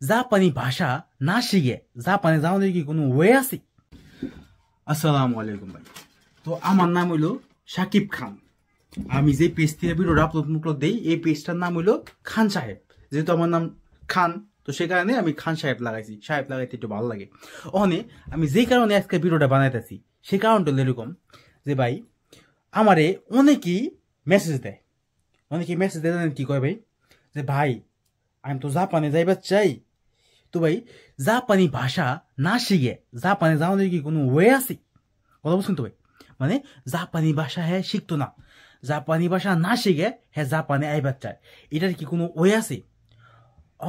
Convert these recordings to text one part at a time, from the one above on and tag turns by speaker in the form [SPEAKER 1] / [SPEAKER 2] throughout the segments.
[SPEAKER 1] জাপানি ভাষা না শিখে জাপানে যাওয়ার কি কোনো ওয়ে আছে? আসসালামু আলাইকুম ভাই। তো আমার নাম হইলো সাকিব খান। আমি যে পেজ থেকে ভিডিওটা আপলোড দেই এই পেজটার নাম হইলো খান সাহেব। যেহেতু আমার নাম খান, তো সে কারণে আমি খান সাহেব লাগাইছি। সাহেব লাগাইতে একটু ভালো লাগে। ওখানে আমি যে কারণে আজকে ভিডিওটা বানাইতেছি সে কারণটা হলো এরকম যে ভাই আমারে অনেকেই মেসেজ দেয়। অনেকেই মেসেজ দেয় জানেন কি কয় ভাই? যে ভাই আমি তো জাপানে যাইবার চাই, তো ভাই জাপানি ভাষা না শিখে জাপানে যাওয়ার কি কোনো ওয়ে আছে? কথা বলছেন তো ভাই? মানে জাপানি ভাষা হ্যাঁ শিখতো না, জাপানি ভাষা না শিখে হ্যাঁ জাপানে আইবার চায়, এটার কি কোনো ওয়ে আছে?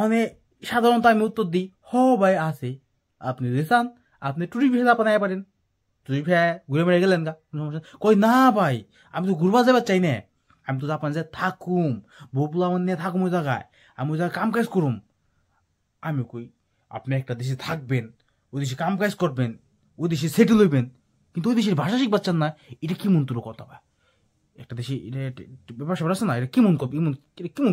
[SPEAKER 1] মানে সাধারণত আমি উত্তর দিই হ ভাই আছে। আপনি যদি চান আপনি টুরি ভিসা জাপানে আই পারেন, টুরি ভিসা ঘুরে মেরে গেলেন গা, কই না ভাই আমি তো ঘুরবা যাবার চাই না, আমি তো জাপান যে থাকুম, বপুলা নিয়ে থাকুম ওই জায়গায়, আমি ওই জায়গায় কাম কাজ করুম। আমি কই আপনি একটা দেশে থাকবেন, ওই দেশে কাম কাজ করবেন, ওই দেশে সেটেল হইবেন, কিন্তু ওই দেশের ভাষা শিখবাচ্ছেন না, এটা কি মন্তর কথা ভাই? একটা দেশে ব্যাপার স্যাপার আছে না, এটা কেমন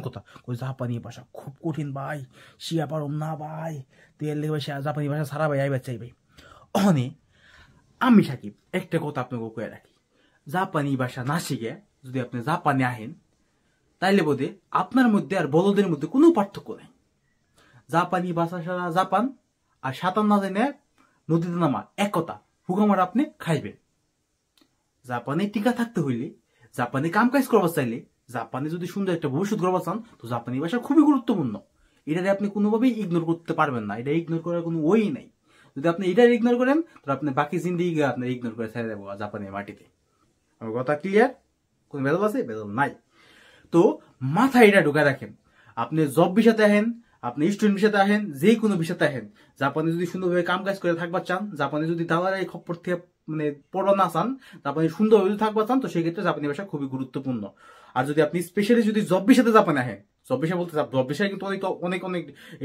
[SPEAKER 1] কথা? ওই জাপানি ভাষা খুব কঠিন ভাই, শিয়া পারম না ভাই, তেল লেগে জাপানি ভাষা সারা ভাই আইবার চাই ভাই। অনে আমি সাকিব একটা কথা আপনাকে কয়ে রাখি, জাপানি ভাষা না শিখে যদি আপনি জাপানে আহেন তাইলে বোধে আপনার মধ্যে আর বলদের মধ্যে কোনো পার্থক্য নাই। জাপানি ভাষা সারা জাপান আর সাঁতার না জানে নদীতে নামা এক কথা, হুকামার আপনি খাইবেন। জাপানে টিকা থাকতে হইলে, জাপানে কাম কাজ করবার চাইলে, জাপানে যদি সুন্দর একটা ভবিষ্যৎ করবার চান, তো জাপানি ভাষা খুবই গুরুত্বপূর্ণ। এটাকে আপনি কোনোভাবেই ইগনোর করতে পারবেন না, এটা ইগনোর করার কোনো ওই নাই। যদি আপনি এটা ইগনোর করেন তো আপনি বাকি জিন্দিগি আপনার ইগনোর করে ছেড়ে দেবো জাপানের মাটিতে। আমার কথা ক্লিয়ার? কোন বেদল আছে? বেদল নাই। তো মাথায় এটা ঢুকায় রাখেন, আপনি জব বিষয়তে আহেন, আপনি স্টুডেন্ট বিষয়তে আহেন, যে কোনো বিষয়তে আহেন, জাপানে যদি সুন্দরভাবে কাম কাজ করে থাকবার চান, জাপানে যদি দালার এই খপ্পর থেকে মানে পড়া না চান, জাপানে সুন্দরভাবে যদি থাকবার চান, তো সেই ক্ষেত্রে জাপানি ভাষা খুবই গুরুত্বপূর্ণ। আর যদি আপনি স্পেশালি যদি জব বিষয়তে জাপানে আহেন, জব বিষয় বলতে জব বিষয়ে কিন্তু অনেক অনেক অনেক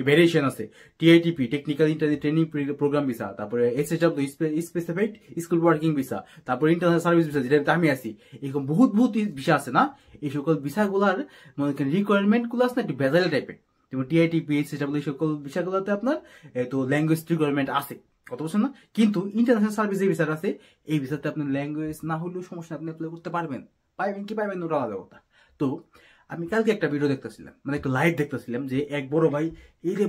[SPEAKER 1] ভেরিয়েশন আছে। TITP technical internet training programme visa, তারপরে SSW specified school working visa, তারপরে ইন্টারন্যাশনাল সার্ভিস ভিসা যেটা আমি আছি, এরকম বহুত বহুত ভিসা আছে না? এই সকল ভিসাগুলার মনে করেন রিকোয়ারমেন্ট গুলো আছে না একটু ভেজাল টাইপের। যেমন টিআইটিপি এসএসডব্লিউ সকল ভিসাগুলোতে আপনার তো ল্যাঙ্গুয়েজ রিকোয়ারমেন্ট আছে, কত বলছেন না? কিন্তু ইন্টারন্যাশনাল সার্ভিস যে ভিসাটা আছে এই ভিসাতে আপনার ল্যাঙ্গুয়েজ না হলেও সমস্যা, আপনি অ্যাপ্লাই করতে পারবেন। পাইবেন কি পাইবেন ওটা আলাদা কথা। তো আমি কালকে একটা ভিডিও দেখতেছিলাম, মানে একটা লাইভ দেখতেছিলাম, যে এক বড় ভাই এই রে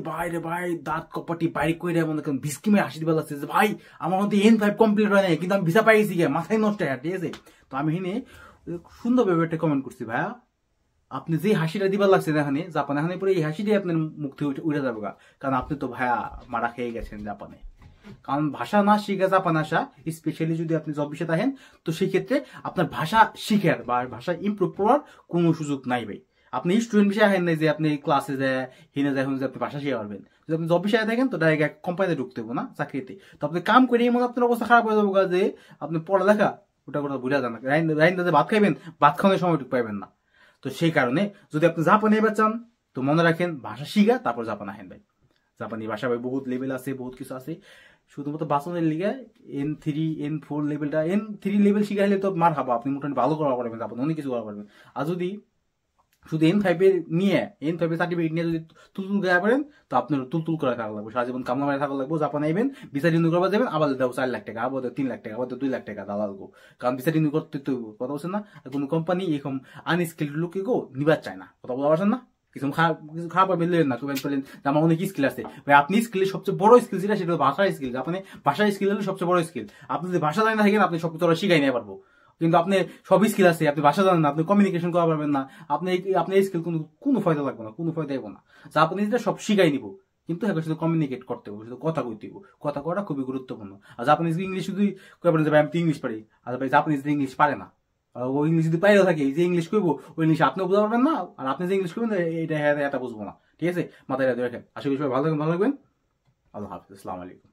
[SPEAKER 1] ভাই দাঁত কপাটি বাইক করে মনে করেন ভিস্কিমে হাসি দিবার লাগছে যে ভাই আমার মধ্যে N5 কমপ্লিট হয় নাই কিন্তু আমি ভিসা পাই গেছি, মাথায় নষ্ট হয়, ঠিক আছে? তো আমি হিনে সুন্দর ভাবে একটা কমেন্ট করছি, ভাইয়া আপনি যে হাসিটা দিবার লাগছে এখানে জাপানে, এখানে পরে এই হাসিটাই আপনার মুখ থেকে উঠে যাবে, কারণ আপনি তো ভাইয়া মারা খেয়ে গেছেন জাপানে। কারণ ভাষা না শিখে জাপান আসা, স্পেশালি যদি আপনি জব বিষয়ে থাকেন, তো সেই ক্ষেত্রে আপনার ভাষা শিখার বা ভাষা ইমপ্রুভ করার কোনো সুযোগ নাই ভাই। আপনি স্টুডেন্ট বিষয়ে আহেন নাই যে আপনি ক্লাসে যায় হিনে যায় যে আপনি ভাষা শিখে পারবেন। যদি আপনি জব বিষয়ে থাকেন তো ডাইরেক্ট কোম্পানিতে ঢুকতে হবে না, চাকরিতে। তো আপনি কাম করে এমন আপনার অবস্থা খারাপ হয়ে যাবো যে আপনি পড়ালেখা ওটা কথা বুঝা যান না, রাইন্দা ভাত খাইবেন, ভাত খাওয়ানোর সময় পাইবেন না। তো সেই কারণে যদি আপনি জাপানে এবার চান তো মনে রাখেন ভাষা শিখা তারপর জাপান আহেন ভাই। জাপানি ভাষা ভাই বহুত লেভেল আছে, বহুত কিছু আছে। শুধুমাত্র বাসনের লিগে N3 N4 লেভেলটা, N3 লেভেল শিখা হলে তো মার খাবো, আপনি মোটামুটি ভালো করা পারবেন, জাপানে অনেক কিছু করা পারবেন। আর যদি শুধু N5 N5 সার্টিফিকেট নিয়ে যদি তুলতুল গায়ে পারেন তো আপনার তুলতুল করে থাকা লাগবে, সারা জীবন কামলা মারে থাকা লাগবে। জাপানে আইবেন, ভিসা রিনিউ করবা যাবেন, আবার দেবো 4 লাখ টাকা, আবার 3 লাখ টাকা, আবার 2 লাখ টাকা দালাল গো। কারণ ভিসা রিনিউ করতে তো কথা বলছেন না, কোনো কোম্পানি এরকম আনস্কিল্ড লোককে গো নিবার চায় না, কথা বলা পারছেন না? কিছু খারাপ মিললেন না, তুমি বললেন যে আমার অনেক স্কিল আছে ভাই। আপনি স্কিলের সবচেয়ে বড় স্কিল যেটা সেটা ভাষার স্কিল। আপনি ভাষার স্কিল হলো সবচেয়ে বড় স্কিল। আপনি যদি ভাষা জানেন না থাকেন আপনি সবকিছু শিখাই নিতে পারবো, কিন্তু আপনি সব স্কিল আছে আপনি ভাষা জানেন না, আপনি কমিউনিকেশন করা পারবেন না, আপনি আপনার স্কিল কোনো ফায়দা লাগবে না, কোনো ফায়দা হবে না। যা আপনি যেটা সব শিখাই নিব, কিন্তু হ্যাঁ শুধু কমিউনিকেট করতে হবে, শুধু কথা কইতে হবে। কথা করা খুবই গুরুত্বপূর্ণ। আর জাপানিজ ইংলিশ শুধু কইবেন যে ভাই আমি তো ইংলিশ পারি, আর ভাই জাপানিজ ইংলিশ পারে না। ও ইংলিশ যদি পাইও থাকে, যে ইংলিশ কইবো ওই ইংলিশ আপনিও বুঝতে পারবেন না, আর আপনি যে ইংলিশ কইবেন এটা হ্যাঁ এটা বুঝবো না, ঠিক আছে? মাথায় রাখবেন। আশা করি সবাই ভালো থাকবেন, ভালো লাগবেন। আল্লাহ হাফিজ, আসসালামু আলাইকুম।